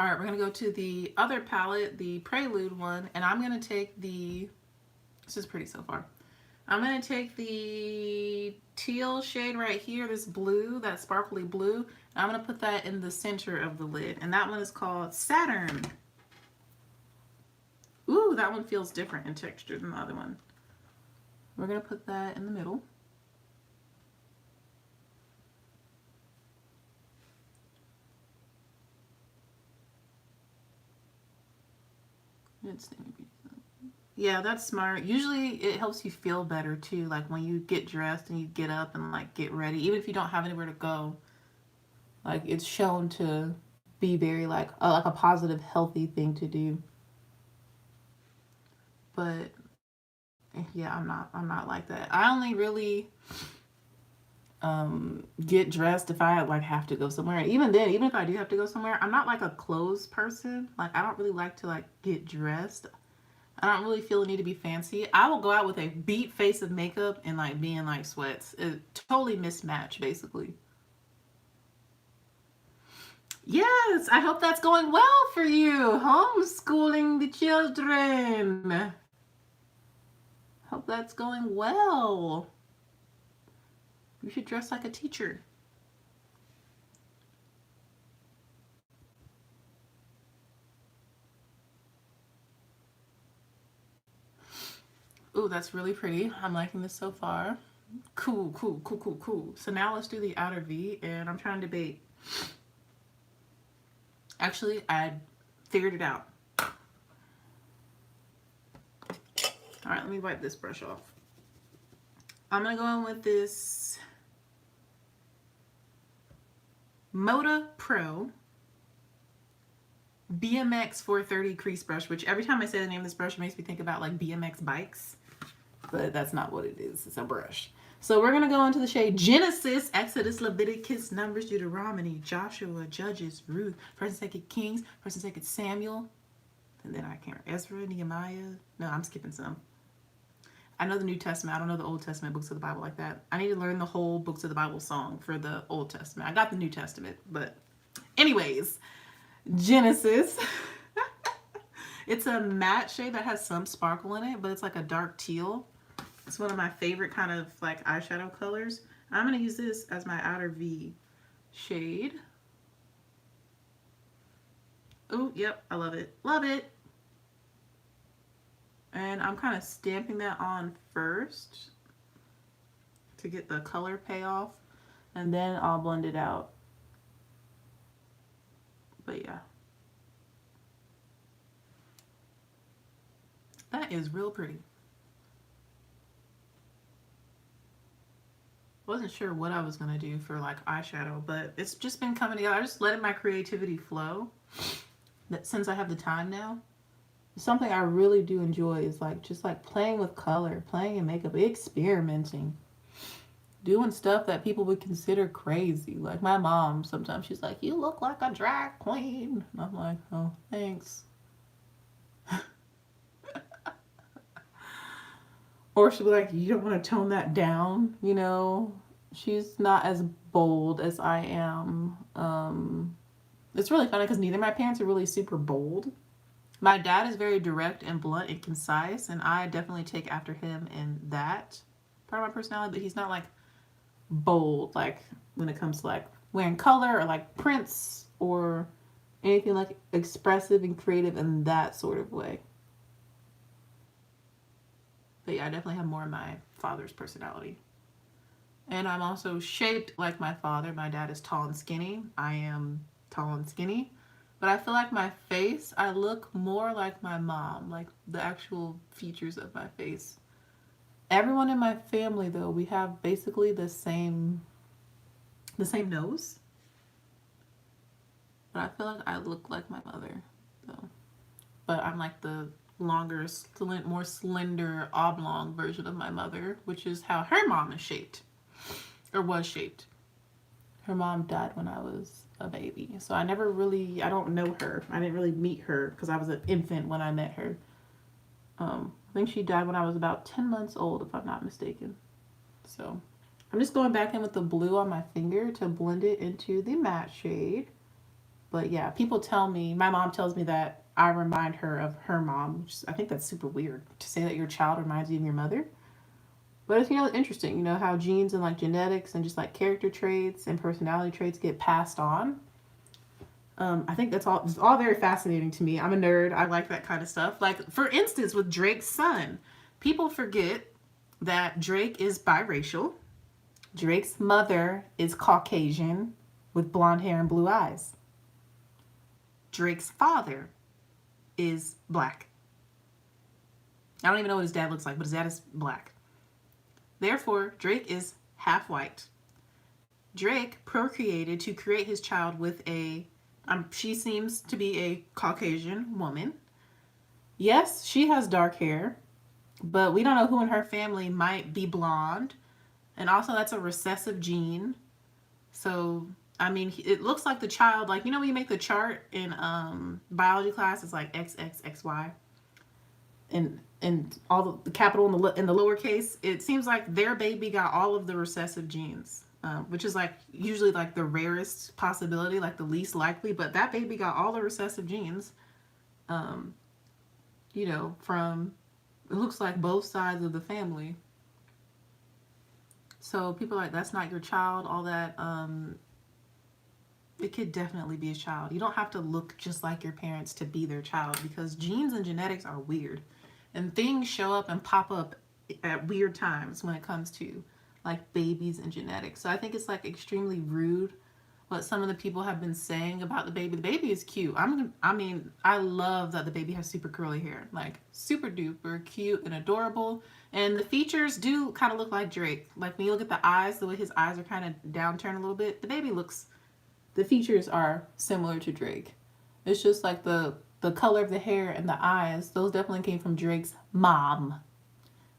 right, we're gonna go to the other palette, the Prelude one, and I'm gonna take the, this is pretty so far. I'm gonna take the teal shade right here, this blue, that sparkly blue, and I'm gonna put that in the center of the lid, and that one is called Saturn. Ooh, that one feels different in texture than the other one. We're gonna put that in the middle. Yeah, that's smart. Usually it helps you feel better too. Like when you get dressed and you get up and like get ready, even if you don't have anywhere to go, like it's shown to be very like a positive, healthy thing to do. But yeah, I'm not like that. I only really Get dressed if I like have to go somewhere. Even then, even if I do have to go somewhere, I'm not like a clothes person. Like I don't really like to like get dressed. I don't really feel the need to be fancy. I will go out with a beat face of makeup and like be in like sweats. It totally mismatch basically. Yes, I hope that's going well for you. Homeschooling the children. Hope that's going well. You should dress like a teacher. Ooh, that's really pretty. I'm liking this so far. Cool, cool, cool, cool, cool. So now let's do the outer V, and I'm trying to debate. Actually, I figured it out. All right, let me wipe this brush off. I'm gonna go in with this Moda Pro BMX 430 crease brush, which every time I say the name of this brush, it makes me think about like BMX bikes, but that's not what it is. It's a brush. So we're gonna go into the shade Genesis, Exodus, Leviticus, Numbers, Deuteronomy, Joshua, Judges, Ruth, 1st and 2nd Kings, 1st and 2nd Samuel, and then I can't. Ezra, Nehemiah. No, I'm skipping some. I know the New Testament. I don't know the Old Testament books of the Bible like that. I need to learn the whole books of the Bible song for the Old Testament. I got the New Testament, but anyways, Genesis. It's a matte shade that has some sparkle in it, but it's like a dark teal. It's one of my favorite kind of like eyeshadow colors. I'm going to use this as my outer V shade. Oh, yep, I love it. Love it. And I'm kind of stamping that on first to get the color payoff, and then I'll blend it out. But yeah. That is real pretty. Wasn't sure what I was going to do for like eyeshadow, but it's just been coming together. I just letting my creativity flow. That since I have the time now, something I really do enjoy is like just like playing with color, playing in makeup, experimenting, doing stuff that people would consider crazy. Like my mom, sometimes she's like, "You look like a drag queen," and I'm like, "Oh, thanks." Or she'll be like, "You don't want to tone that down," you know. She's not as bold as I am. It's really funny because neither of my parents are really super bold. My dad is very direct and blunt and concise, and I definitely take after him in that part of my personality, but he's not like bold, like when it comes to like wearing color or like prints or anything like expressive and creative in that sort of way. But yeah, I definitely have more of my father's personality. And I'm also shaped like my father. My dad is tall and skinny. I am tall and skinny. But I feel like my face, I look more like my mom, like the actual features of my face. Everyone in my family though, we have basically the same nose. But I feel like I look like my mother though. But I'm like the longer, more slender, oblong version of my mother, which is how her mom is shaped or was shaped. Her mom died when I was a baby, so I don't know her. I didn't really meet her because I was an infant when I met her. I think she died when I was about 10 months old, if I'm not mistaken. So I'm just going back in with the blue on my finger to blend it into the matte shade. But yeah, people tell me, my mom tells me that I remind her of her mom, which I think that's super weird to say that your child reminds you of your mother. But it's, interesting, how genes and like genetics and just like character traits and personality traits get passed on. I think it's all very fascinating to me. I'm a nerd. I like that kind of stuff. Like, for instance, with Drake's son, people forget that Drake is biracial. Drake's mother is Caucasian with blonde hair and blue eyes. Drake's father is black. I don't even know what his dad looks like, but his dad is black. Therefore, Drake is half white. Drake procreated to create his child with she seems to be a Caucasian woman. Yes, she has dark hair, but we don't know who in her family might be blonde. And also that's a recessive gene. So, I mean, it looks like the child, like, you know, when you make the chart in biology class, it's like X, X, X, Y. And all the capital in the lowercase, it seems like their baby got all of the recessive genes, which is like usually like the rarest possibility, like the least likely. But that baby got all the recessive genes, um, you know, from it looks like both sides of the family. So people are like, that's not your child, all that. It could definitely be a child. You don't have to look just like your parents to be their child, because genes and genetics are weird. And things show up and pop up at weird times when it comes to like babies and genetics. So I think it's like extremely rude what some of the people have been saying about the baby. The baby is cute. I mean, I love that the baby has super curly hair, like super duper cute and adorable. And the features do kind of look like Drake. Like when you look at the eyes, the way his eyes are kind of downturned a little bit, the baby looks, the features are similar to Drake. It's just like the color of the hair and the eyes, those definitely came from Drake's mom,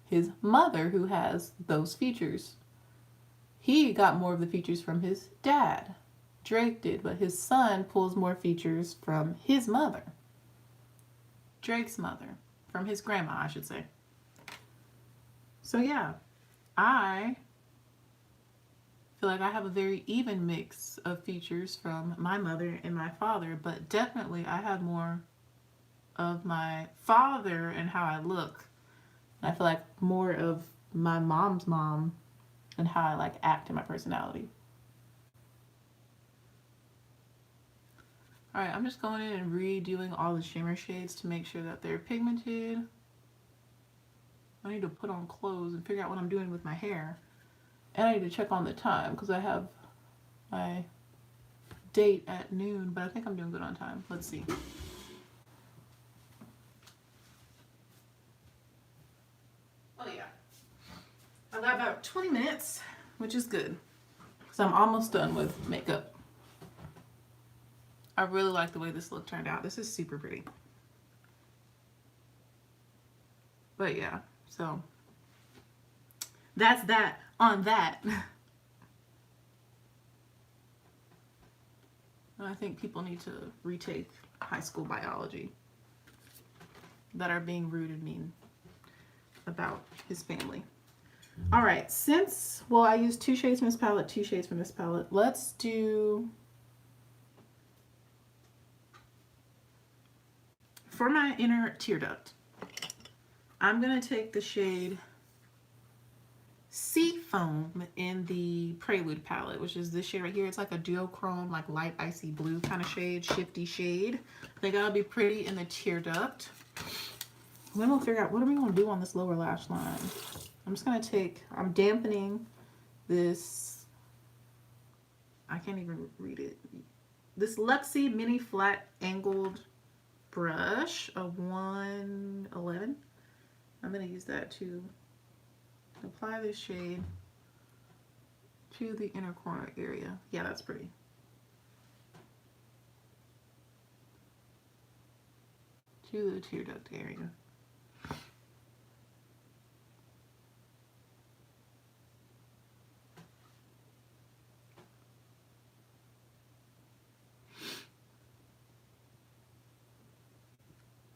his mother, who has those features. He got more of the features from his dad. Drake did, but his son pulls more features from his mother. Drake's mother. From his grandma, I should say. So yeah, I feel like I have a very even mix of features from my mother and my father, but definitely I have more of my father and how I look. I feel like more of my mom's mom and how I like act in my personality. Alright, I'm just going in and redoing all the shimmer shades to make sure that they're pigmented. I need to put on clothes and figure out what I'm doing with my hair. And I need to check on the time because I have my date at noon, but I think I'm doing good on time. Let's see. Oh yeah. I've got about 20 minutes, which is good. So I'm almost done with makeup. I really like the way this look turned out. This is super pretty. But yeah, so that's that on that. I think people need to retake high school biology that are being rude and mean about his family. All right, since, well, I used 2 shades from this palette, 2 shades from this palette. Let's do, for my inner tear duct, I'm going to take the shade Seafoam in the Prelude palette, which is this shade right here. It's like a duochrome, like light icy blue kind of shade, shifty shade. I think that'll be pretty in the tear duct. Then we'll figure out what are we going to do on this lower lash line. I'm just going to take, I'm dampening this, I can't even read it, this Luxie Mini Flat Angled brush, a 111. I'm going to use that to apply this shade to the inner corner area. Yeah, that's pretty. To the tear duct area.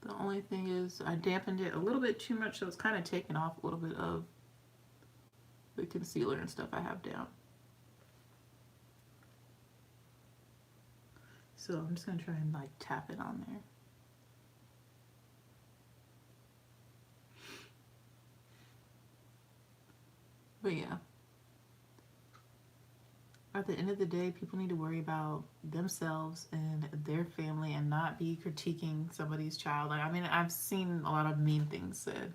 The only thing is I dampened it a little bit too much, so it's kind of taking off a little bit of the concealer and stuff I have down. So I'm just going to try and like tap it on there. But yeah, at the end of the day, people need to worry about themselves and their family and not be critiquing somebody's child. Like, I mean, I've seen a lot of mean things said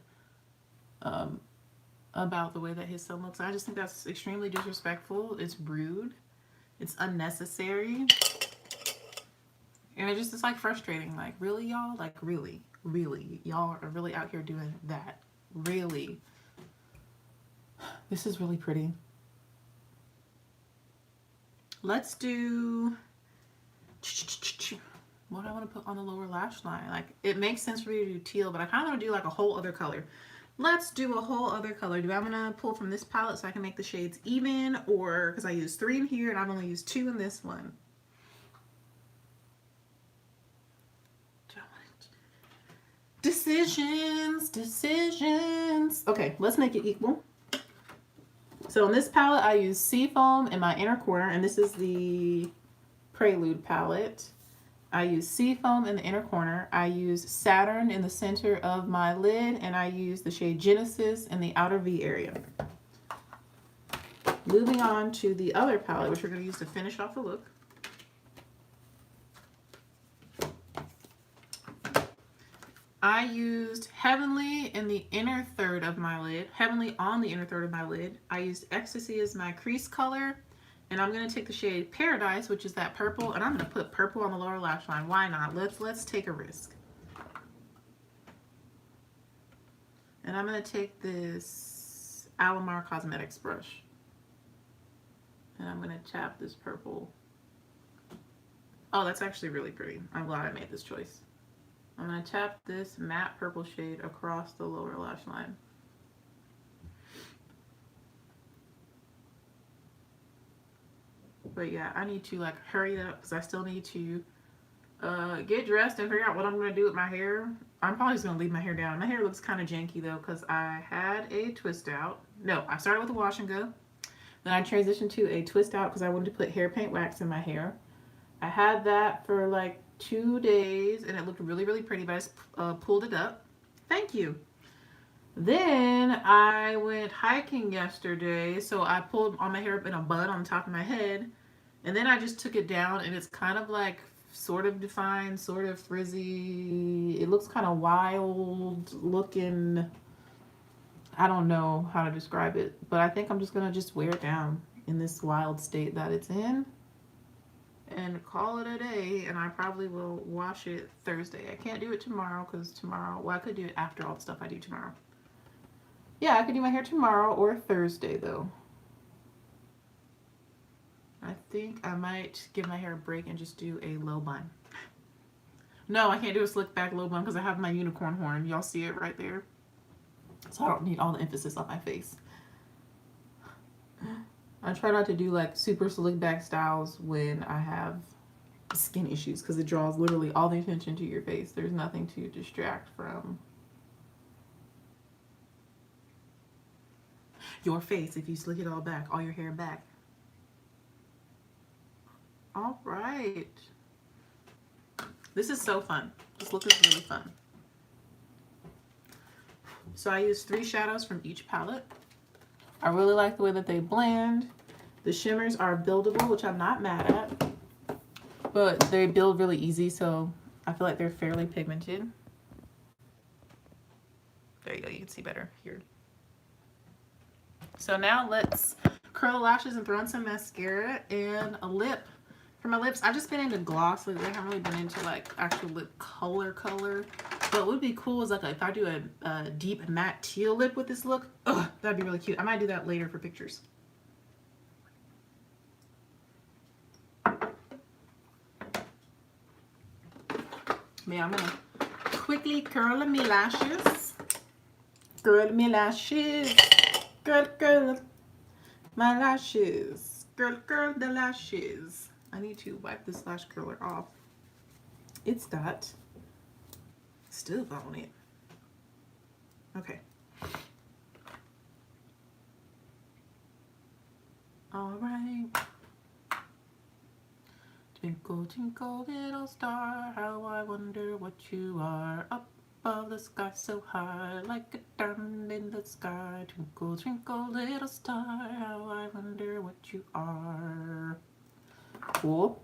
about the way that his son looks. I just think that's extremely disrespectful. It's rude. It's unnecessary. And it's like frustrating. Like, really, y'all? Like, really? Really? Y'all are really out here doing that? Really? This is really pretty. Let's do, what do I want to put on the lower lash line? Like, it makes sense for me to do teal, but I kind of want to do like a whole other color. Let's do a whole other color. Do I want to pull from this palette so I can make the shades even, or because I used 3 in here and I've only used 2 in this one? Decisions, decisions. Okay, let's make it equal. So in this palette, I use Seafoam in my inner corner, and this is the Prelude palette. I use Seafoam in the inner corner. I use Saturn in the center of my lid, and I use the shade Genesis in the outer V area. Moving on to the other palette, which we're going to use to finish off the look. I used Heavenly in the inner third of my lid, Heavenly on the inner third of my lid. I used Ecstasy as my crease color, and I'm going to take the shade Paradise, which is that purple, and I'm going to put purple on the lower lash line. Why not? Let's take a risk. And I'm going to take this Alamar Cosmetics brush, and I'm going to tap this purple. Oh, that's actually really pretty. I'm glad I made this choice. I'm going to tap this matte purple shade across the lower lash line. But yeah, I need to like hurry up because I still need to get dressed and figure out what I'm going to do with my hair. I'm probably just going to leave my hair down. My hair looks kind of janky though because I had a twist out. No, I started with a wash and go. Then I transitioned to a twist out because I wanted to put hair paint wax in my hair. I had that for like 2 days and it looked really, really pretty, but I just pulled it up. Thank you. Then I went hiking yesterday, so I pulled all my hair up in a bun on top of my head, and then I just took it down, and it's kind of like sort of defined, sort of frizzy. It looks kind of wild looking. I don't know how to describe it, but I think I'm just gonna just wear it down in this wild state that it's in and call it a day. And I probably will wash it Thursday. I can't do it tomorrow because tomorrow, well, I could do it after all the stuff I do tomorrow. Yeah, I could do my hair tomorrow or Thursday though. I think I might give my hair a break and just do a low bun. No, I can't do a slick back low bun because I have my unicorn horn. Y'all see it right there? So I don't need all the emphasis on my face. I try not to do like super slick back styles when I have skin issues because it draws literally all the attention to your face. There's nothing to distract from your face if you slick it all back, all your hair back. All right. This is so fun. This look is really fun. So I used 3 shadows from each palette. I really like the way that they blend. The shimmers are buildable, which I'm not mad at, but they build really easy, so I feel like they're fairly pigmented. There you go, you can see better here. So now let's curl the lashes and throw in some mascara and a lip. For my lips, I've just been into gloss lately. I haven't really been into like actual lip color. But what would be cool is like if I do a deep matte teal lip with this look. Ugh, that'd be really cute. I might do that later for pictures. Yeah, I'm gonna quickly curl my lashes. Curl my lashes. Curl my lashes. Curl the lashes. I need to wipe this lash curler off. It's got stuff on it. Okay. All right. Twinkle, twinkle, little star, how I wonder what you are. Up above the sky so high, like a diamond in the sky. Twinkle, twinkle, little star, how I wonder what you are. Cool.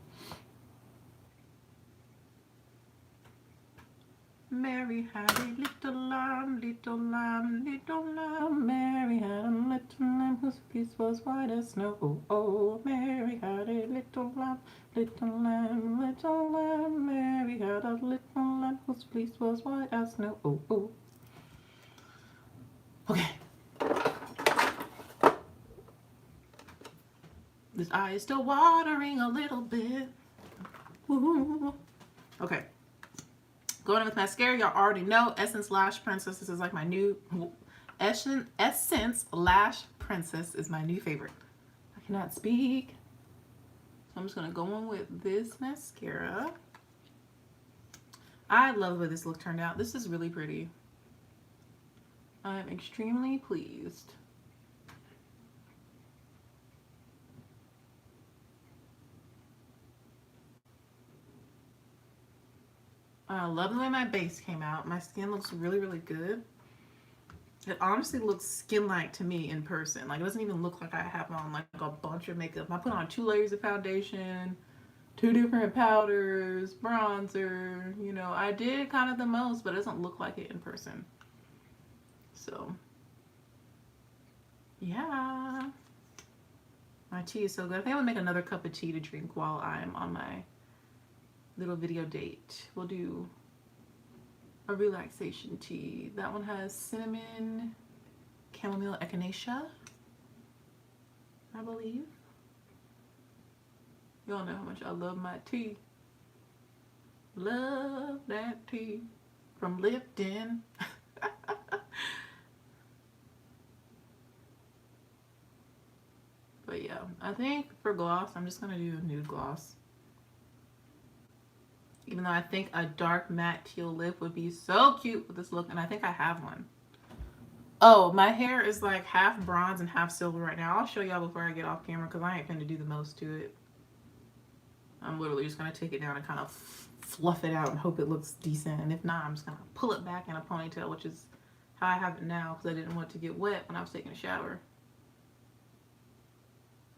Mary had a little lamb, little lamb, little lamb. Mary had a little lamb whose fleece was white as snow. Oh, oh, Mary had a little lamb, little lamb, little lamb. Mary had a little lamb whose fleece was white as snow. Oh, oh. Okay. This eye is still watering a little bit. Ooh. Okay. Going in with mascara, y'all already know Essence Lash Princess. This is like my new Essence Lash Princess is my new favorite. I cannot speak. So I'm just going to go in with this mascara. I love the way this look turned out. This is really pretty. I'm extremely pleased. I love the way my base came out. My skin looks really, really good. It honestly looks skin-like to me in person. Like, it doesn't even look like I have on like a bunch of makeup. I put on 2 layers of foundation, 2 different powders, bronzer. You know, I did kind of the most, but it doesn't look like it in person. So, yeah. My tea is so good. I think I'm gonna make another cup of tea to drink while I'm on my little video date. We'll do a relaxation tea. That one has cinnamon, chamomile, echinacea, I believe. Y'all know how much I love my tea. Love that tea from Lipton. But yeah, I think for gloss, I'm just gonna do a nude gloss. Even though I think a dark matte teal lip would be so cute with this look, and I think I have one. Oh, my hair is like half bronze and half silver right now. I'll show y'all before I get off camera because I ain't finna do the most to it. I'm literally just gonna take it down and kind of fluff it out and hope it looks decent. And if not, I'm just gonna pull it back in a ponytail, which is how I have it now because I didn't want it to get wet when I was taking a shower.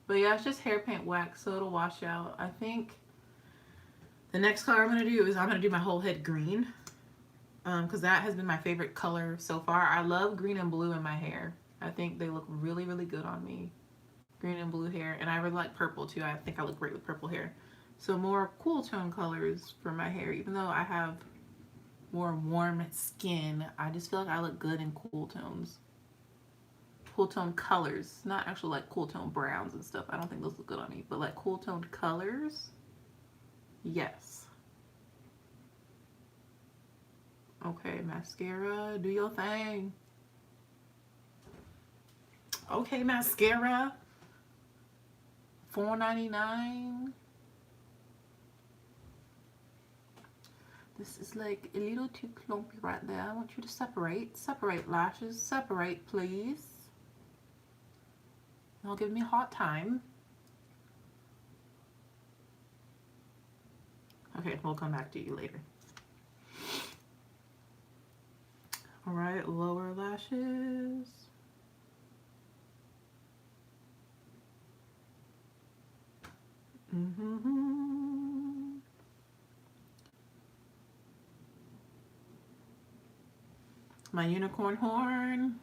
But yeah, it's just hair paint wax, so it'll wash out. I think the next color I'm going to do is I'm going to do my whole head green. Because that has been my favorite color so far. I love green and blue in my hair. I think they look really, really good on me. Green and blue hair. And I really like purple too. I think I look great with purple hair. So more cool tone colors for my hair. Even though I have more warm skin, I just feel like I look good in cool tones. Cool tone colors, not actual like cool tone browns and stuff. I don't think those look good on me, but like cool toned colors, yes. Okay, mascara, do your thing. Okay, mascara, $4.99. This is like a little too clumpy right there. I want you to separate lashes, separate please. Don't give me a hard time. Okay, we'll come back to you later. All right, lower lashes. My unicorn horn.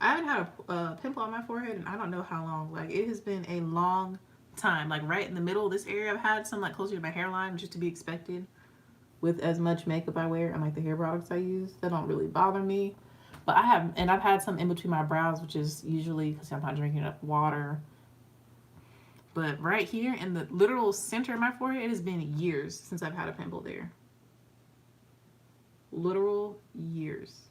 I haven't had a pimple on my forehead and I don't know how long. Like, it has been a long time. Like, right in the middle of this area, I've had some like closer to my hairline, which is to be expected with as much makeup I wear and like the hair products I use. That don't really bother me. But I've had some in between my brows, which is usually because I'm not drinking enough water. But right here in the literal center of my forehead, it has been years since I've had a pimple there. Literal years.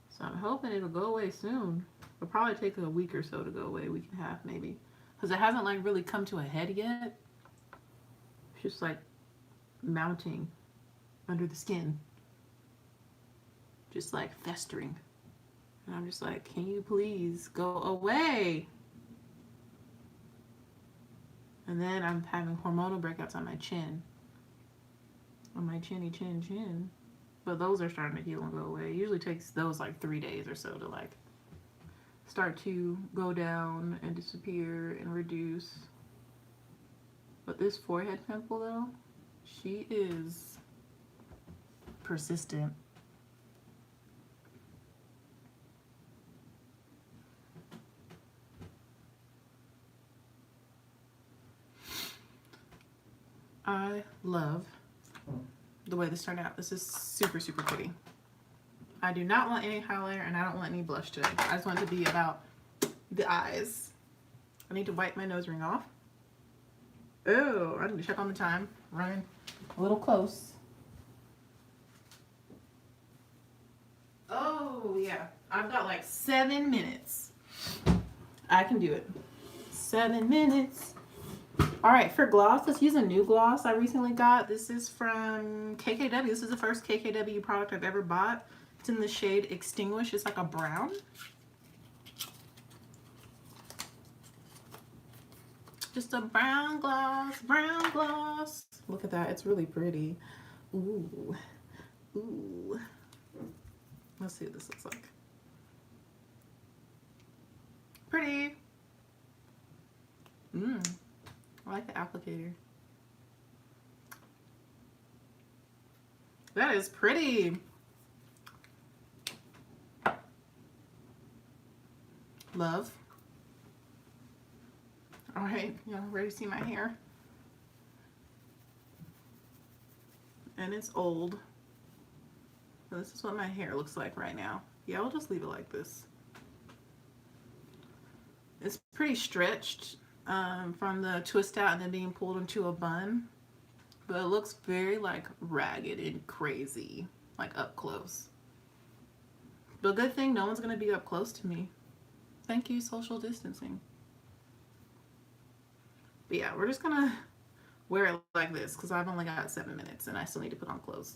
So I'm hoping it'll go away soon. It'll probably take a week or so to go away, week and a half maybe. Because it hasn't like really come to a head yet. It's just like mounting under the skin. Just like festering. And I'm just like, can you please go away? And then I'm having hormonal breakouts on my chin. On my chinny chin. But those are starting to heal and go away. It usually takes those like 3 days or so to like start to go down and disappear and reduce. But this forehead pimple though, she is persistent. I love the way this turned out. This is super, super pretty. I do not want any highlighter and I don't want any blush today. I just want it to be about the eyes. I need to wipe my nose ring off. Oh, I need to check on the time. Running a little close. Oh, yeah. I've got like 7 minutes. I can do it. 7 minutes. All right, for gloss, let's use a new gloss I recently got. This is from KKW. This is the first KKW product I've ever bought. It's in the shade Extinguish. It's like a brown. Just a brown gloss, brown gloss. Look at that. It's really pretty. Ooh. Ooh. Let's see what this looks like. Pretty. I like the applicator. That is pretty. Love. All right, y'all ready to see my hair? And it's old. So this is what my hair looks like right now. Yeah, I'll just leave it like this. It's pretty stretched from the twist out and then being pulled into a bun. But it looks very like ragged and crazy, like up close. But good thing no one's gonna be up close to me. Thank you, social distancing. But yeah, we're just gonna wear it like this because I've only got 7 minutes and I still need to put on clothes.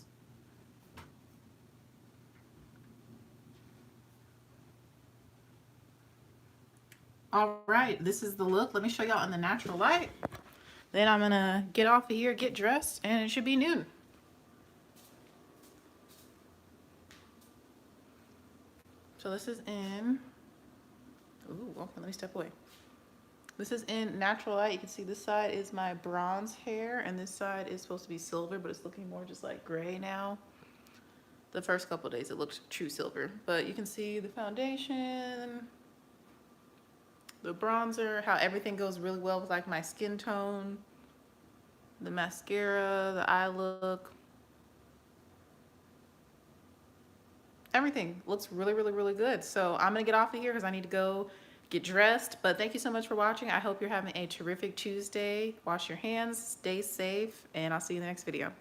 All right, this is the look. Let me show y'all in the natural light. Then I'm gonna get off of here, get dressed, and it should be noon. So this is in, ooh, okay, let me step away. This is in natural light. You can see this side is my bronze hair and this side is supposed to be silver, but it's looking more just like gray now. The first couple days it looked true silver, but you can see the foundation, the bronzer, how everything goes really well with like my skin tone, the mascara, the eye look. Everything looks really, really, really good. So I'm gonna get off of here because I need to go get dressed. But thank you so much for watching. I hope you're having a terrific Tuesday. Wash your hands, stay safe, and I'll see you in the next video.